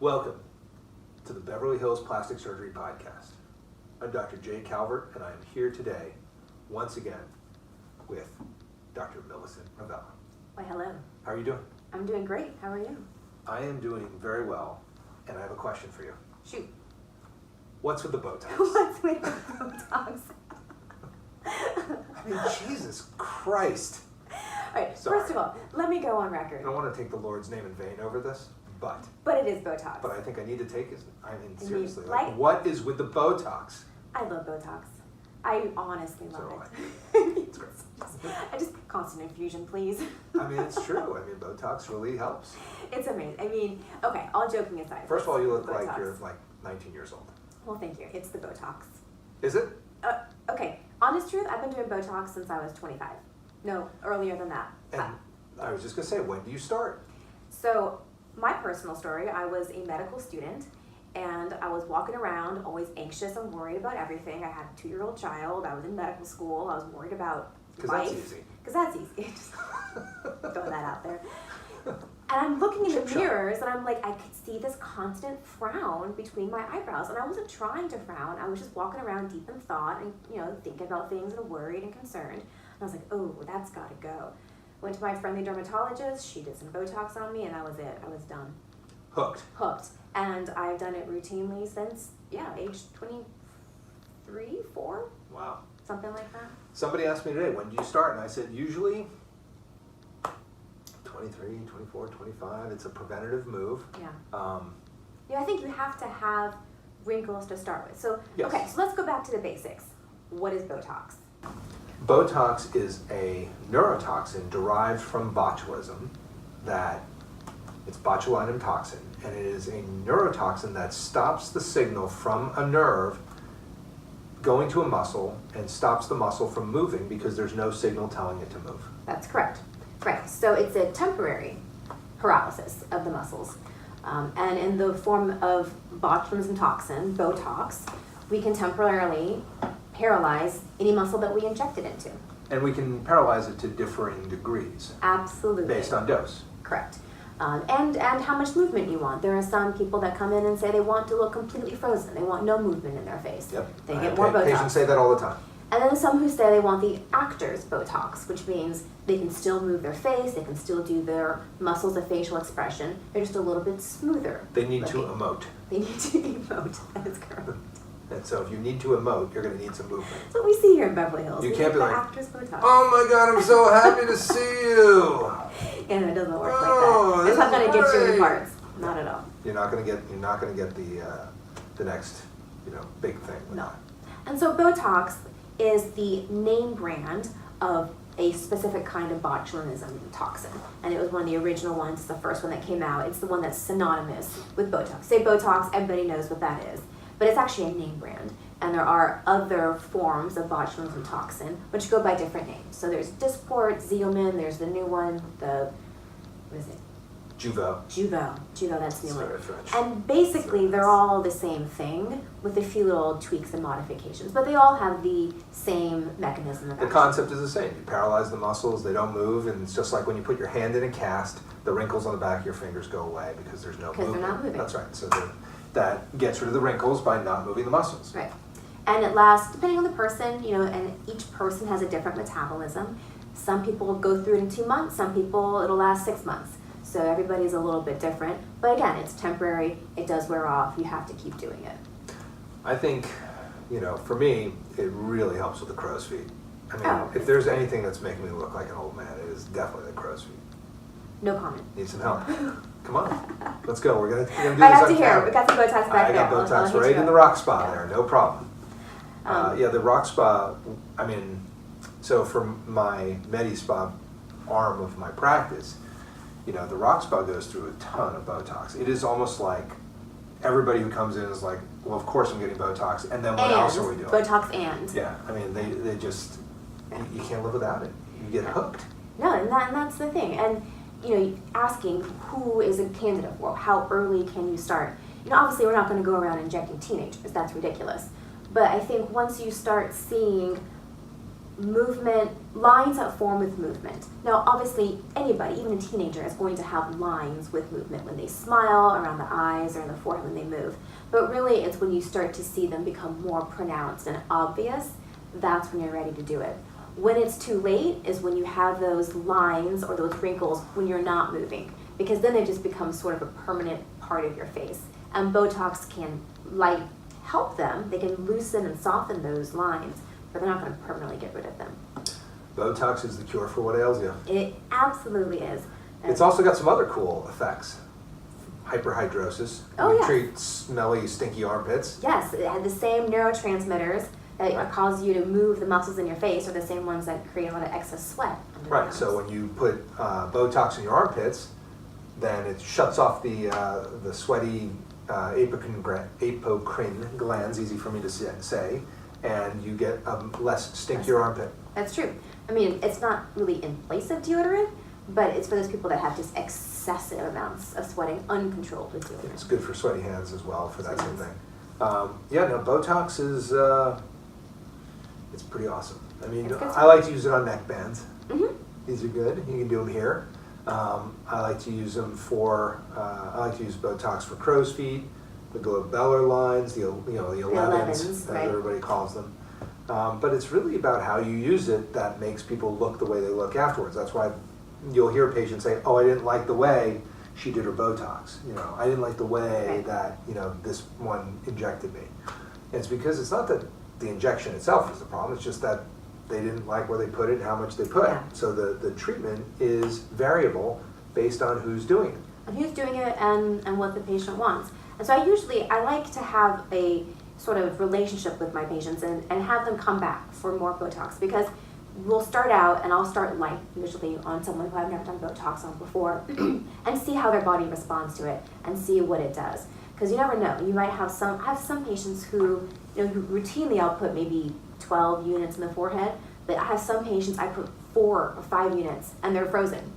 Welcome to the Beverly Hills Plastic Surgery Podcast. I'm Dr. Jay Calvert, and I am here today, once again, with Dr. Millicent Ravella. Why, hello. How are you doing? I'm doing great. How are you? I am doing very well, and I have a question for you. Shoot. What's with the Botox? What's with the Botox? I mean, Jesus Christ. All right, Sorry. First of all, let me go on I record. don't want to take the Lord's name in vain over this, but But it is Botox. I think I need to take it. I mean, You seriously, like- what is with the Botox? I love Botox. I honestly love So it. It's great. I just constant infusion, please. I mean, it's true. I mean, Botox really helps. It's amazing. I mean, okay, all joking aside. First of all, you look Botox. like you're like 19 years old. Well, thank you. It's the Botox. Is it? Okay, honest truth, I've been doing Botox since I was 25. No, earlier than that. And I was just going to say, when do you start? So, my personal story, I was a medical student and I was walking around always anxious and worried about everything. I had a 2-year-old child. I was in medical school. I was worried about Because life. that's easy. Because that's easy. Just throw that out there. And I'm looking in the mirrors and I'm like, I could see this constant frown between my eyebrows. And I wasn't trying to frown. I was just walking around deep in thought and, thinking about things and worried and concerned. And I was like, oh, that's got to go. Went to my friendly dermatologist. She did some Botox on me and that was it. I was done. Hooked. And I've done it routinely since, age 23, 4, Wow. something like that. Somebody asked me today, when do you start? And I said, usually 23, 24, 25. It's a preventative move. Yeah. I think you have to have wrinkles to start with. So, Yes. Okay, so let's go back to the basics. What is Botox? Botox is a neurotoxin derived from botulism it's botulinum toxin, and it is a neurotoxin that stops the signal from a nerve going to a muscle and stops the muscle from moving because there's no signal telling it to move. That's correct. Right. So it's a temporary paralysis of the muscles. And in the form of botulism toxin, Botox, we can temporarily paralyze any muscle that we inject it into. And we can paralyze it to differing degrees. Absolutely. Based on dose. Correct. And how much movement you want. There are some people that come in and say they want to look completely frozen. They want no movement in their face. Yep. They get more Botox. Patients say that all the time. And then some who say they want the actor's Botox, which means they can still move their face, they can still do their muscles of facial expression. They're just a little bit smoother. They need to emote. They need to emote. That is correct. And so if you need to emote, you're going to need some movement. That's what we see here in Beverly Hills. You We can't get be the like, actor's Botox. oh my God, I'm so happy to see you. And it doesn't work Oh, like that. It's not going to get you in great. the parts. Not at all. You're not going to get the next big thing. with No. that. And so Botox is the name brand of a specific kind of botulism toxin. And it was one of the original ones, it's the first one that came out. It's the one that's synonymous with Botox. Say Botox, everybody knows what that is. But it's actually a name brand. And there are other forms of botulism toxin which go by different names. So there's Dysport, Xeomin, there's the new one, what is it? Jeuveau, that's the new one. Sorry, French. And basically, they're all the same thing with a few little tweaks and modifications, but they all have the same mechanism of The action. concept is the same. You paralyze the muscles, they don't move, and it's just like when you put your hand in a cast, the wrinkles on the back of your fingers go away because there's no movement. Because they're not moving. That's right. So that gets rid of the wrinkles by not moving the muscles. Right. And it lasts, depending on the person, and each person has a different metabolism. Some people will go through it in 2 months, some people it'll last 6 months. So everybody's a little bit different. But again, it's temporary, it does wear off, you have to keep doing it. I think, for me, it really helps with the crow's feet. I mean, Oh. if there's anything that's making me look like an old man, it is definitely the crow's feet. No comment. Need some help. Come on, let's go. We're gonna do this I have on to hear, camera. we got some Botox back I there. got I'll Botox hit right you in up. the rock spa Yeah. there, no problem. The rock spa, so for my Medi-Spa arm of my practice, the rock spa goes through a ton of Botox. It is almost like everybody who comes in is like, well, of course I'm getting Botox, and then what else are we doing? Botox and. Yeah, I mean, they just, you can't live without it. You get hooked. No, and that's the thing. And, asking who is a candidate for, how early can you start? Obviously we're not going to go around injecting teenagers. That's ridiculous. But I think once you start seeing movement, lines that form with movement. Now, obviously, anybody, even a teenager, is going to have lines with movement when they smile, around the eyes, or in the forehead when they move. But really, it's when you start to see them become more pronounced and obvious, that's when you're ready to do it. When it's too late is when you have those lines or those wrinkles when you're not moving, because then they just become sort of a permanent part of your face. And Botox can help them. They can loosen and soften those lines, but they're not going to permanently get rid of them. Botox is the cure for what ails you. It absolutely is. It's also got some other cool effects. Hyperhidrosis. Oh, You yeah. treat smelly, stinky armpits. Yes, it had the same neurotransmitters that cause you to move the muscles in your face are the same ones that create a lot of excess sweat. Under the Right, nose. so when you put Botox in your armpits, then it shuts off the sweaty apocrine glands, easy for me to say, and you get a less stinkier armpit. That's true. I mean, it's not really in place of deodorant, but it's for those people that have just excessive amounts of sweating uncontrolled with deodorant. It's good for sweaty hands as well for that same Yes. thing. Botox is, it's pretty awesome. I mean, It's good I like to use it on neck bands. Mm-hmm. These are good. You can do them here. I like to use them for, I like to use Botox for crow's feet, the glabellar lines, the 11s, right. as everybody calls them. But it's really about how you use it that makes people look the way they look afterwards. That's why you'll hear patients say, "Oh, I didn't like the way she did her Botox. I didn't like the way Right. that this one injected me." And it's because it's not that the injection itself is the problem. It's just that they didn't like where they put it and how much they put. Yeah. So the treatment is variable based on who's doing it. And who's doing it and what the patient wants. And so I like to have a sort of relationship with my patients and have them come back for more Botox, because we'll start out, and I'll start light usually on someone who I've never done Botox on before and see how their body responds to it and see what it does. Because you never know. You might have some patients who, who routinely I'll put maybe 12 units in the forehead, but I have some patients I put 4 or 5 units and they're frozen.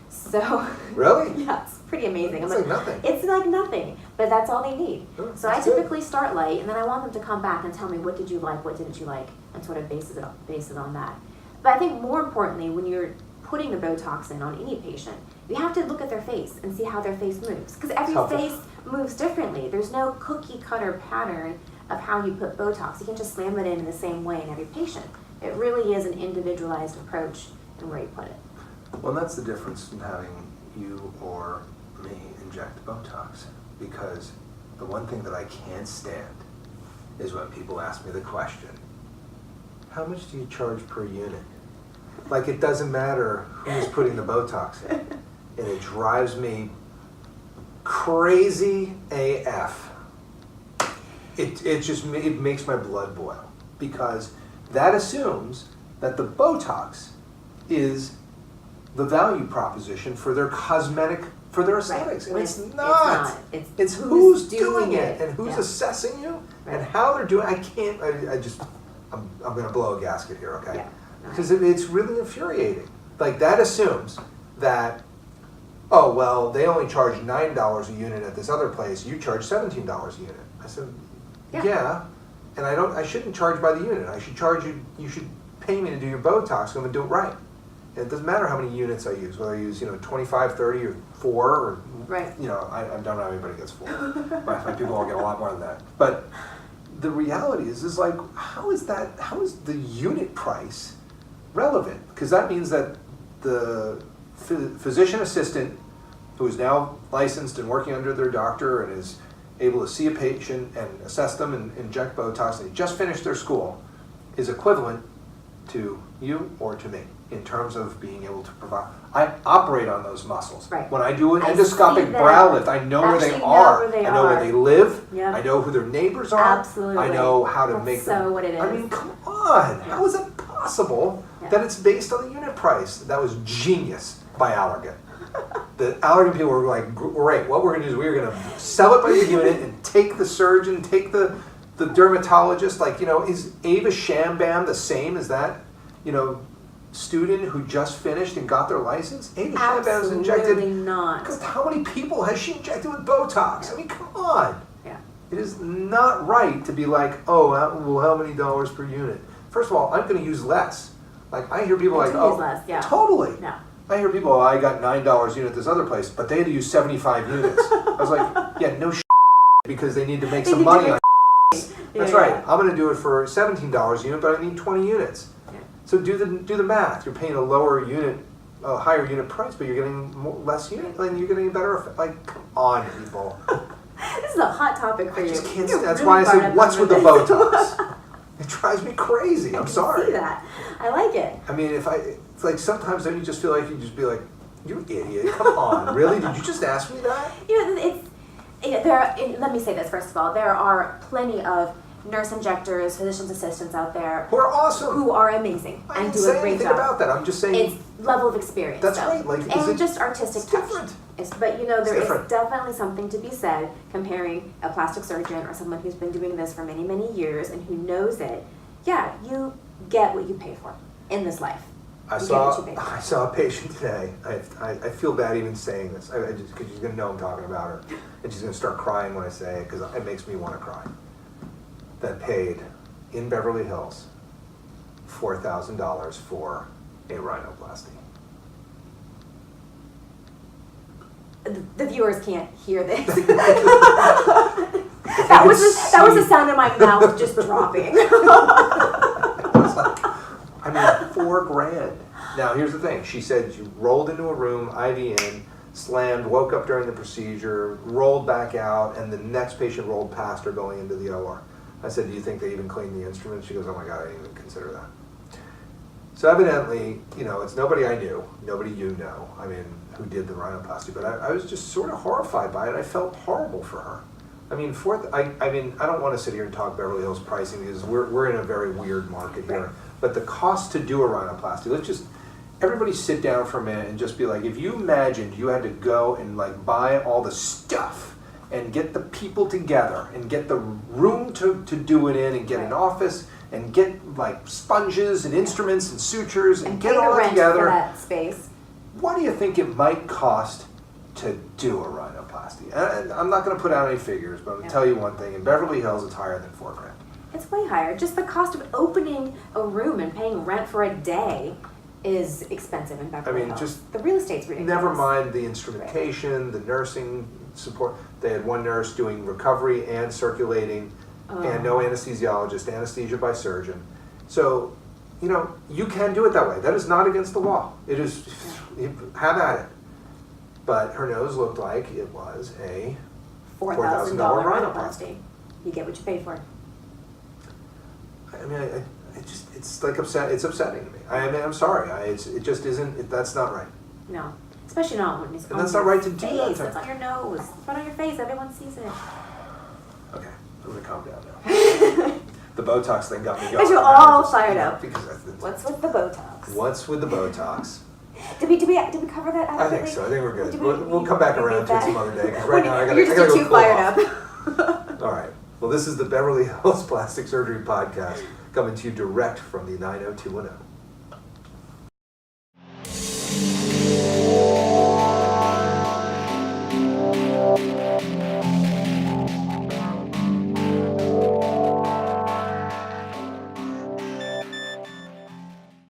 So Really? yeah, it's pretty amazing. It's I'm like nothing. It's like nothing, but that's all they need. Oh, So I that's good. typically start light, and then I want them to come back and tell me, what did you like, what didn't you like, and sort of base it on that. But I think more importantly, when you're putting the Botox in on any patient, you have to look at their face and see how their face moves, because every Helpful. face moves differently. There's no cookie cutter pattern of how you put Botox. You can't just slam it in the same way in every patient. It really is an individualized approach in where you put it. Well, that's the difference in having you or me inject Botox, because the one thing that I can't stand is when people ask me the question, how much do you charge per unit? Like, it doesn't matter who's putting the Botox in, and it drives me crazy AF. It makes my blood boil, because that assumes that the Botox is the value proposition for their for their aesthetics, and When it's it's not. not. It's who's doing doing it it. and who's Yeah. assessing you and Right. how they're doing. I'm going to blow a gasket here, okay? Yeah. Because it's really infuriating. Like, that assumes that, oh, well, they only charge $9 a unit at this other place. You charge $17 a unit. I said, yeah, and I shouldn't charge by the unit. I should charge you. You should pay me to do your Botox. I'm going to do it right. And it doesn't matter how many units I use, whether I use 25, 30, or 4, or Right. I don't know how anybody gets 4. I find people all get a lot more than that. But the reality is like, how is the unit price relevant? Because that means that the physician assistant, who is now licensed and working under their doctor and is able to see a patient and assess them and inject Botox, and they just finished their school, is equivalent to you or to me in terms of being able to provide. I operate on those muscles. Right. When I do an I endoscopic see them. brow lift, I know where they Actually know are. where they I know where are. they live. Yep. I know who their neighbors are. Absolutely. I know how to That's make them. so what it I is. mean, come on. Yeah. How is it possible Yeah. that it's based on the unit price? That was genius by Allergan. The Allergan people were like, great, what we're going to do is we're going to sell it by the unit and take the surgeon, take the dermatologist. Like, is Ava Shambam the same as that, student who just finished and got their license? Ava Shambam's injected. Absolutely not. Because how many people has she injected with Botox? I mean, come on. Yeah. It is not right to be like, oh, well, how many dollars per unit? First of all, I'm going to use less. Like, I hear people And like, to use oh, less, yeah. totally. No. I hear people, oh, I got $9 a unit at this other place, but they had to use 75 units. I was like, yeah, no because they need to make some money on That's right. I'm going to do it for $17 a unit, but I need 20 units. Yeah. So do the math. You're paying a lower unit, a higher unit price, but you're getting less unit, and you're getting a better effect. Like, come on, people. This is a hot topic for I you. just can't. You're That's really why I fired said, up what's over with the this. Botox? It drives me crazy. I'm sorry. I can see that. I like it. I mean, it's like sometimes don't you just feel like you just be like, you idiot. Come on, really? Did you just ask me that? Let me say this first of all. There are plenty of nurse injectors, physician's assistants out there Who are awesome. who are amazing I and didn't do a say great anything job. about that. I'm just saying. It's level of experience. That's though. right. Like, and just artistic it's touch. different. But there is different. definitely something to be said comparing a plastic surgeon or someone who's been doing this for many, many years and who knows it. Yeah, you get what you pay for in this life. I saw a patient today. I feel bad even saying this. I just because she's gonna know I'm talking about her, and she's gonna start crying when I say it because it makes me want to cry. That paid in Beverly Hills $4,000 for a rhinoplasty. The viewers can't hear this. that was the sound of my mouth just dropping. I mean, $4,000. Now, here's the thing. She said she rolled into a room, IV in, slammed, woke up during the procedure, rolled back out, and the next patient rolled past her going into the OR. I said, do you think they even cleaned the instrument? She goes, oh my God, I didn't even consider that. So evidently, it's nobody I knew, nobody you know, who did the rhinoplasty, but I was just sort of horrified by it. I felt horrible for her. I don't want to sit here and talk Beverly Hills pricing because we're in a very weird market here. But the cost to do a rhinoplasty, everybody sit down for a minute and just be like, if you imagined you had to go and buy all the stuff and get the people together and get the room to do it in and get an office and get sponges and instruments and sutures and get all that together. For that space. What do you think it might cost to do a rhinoplasty? And I'm not going to put out any figures, but I'm going to tell you one thing. In Beverly Hills, it's higher than $4,000. It's way higher. Just the cost of opening a room and paying rent for a day is expensive in Beverly Hills. Just the real estate's ridiculous. Never mind the instrumentation, the nursing support. They had one nurse doing recovery and circulating, and no anesthesiologist, anesthesia by surgeon. So, you can do it that way. That is not against the law. It is, have at it. But her nose looked like it was a $4,000 rhinoplasty. You get what you pay for. It's upsetting to me. I'm sorry. It just isn't. That's not right. No, especially not when it's on that's your not right to do face. that. It's on your nose. It's right on your face. Everyone sees it. Okay, I'm gonna calm down now. The Botox thing got me going. Because you're all fired up. What's with the Botox? What's with the Botox? Did we cover that adequately? I think so. I think we're good. We'll come back around to it some other day. Because right now I You're gotta just go too cool fired off. up. All right. Well, this is the Beverly Hills Plastic Surgery Podcast coming to you direct from the 90210.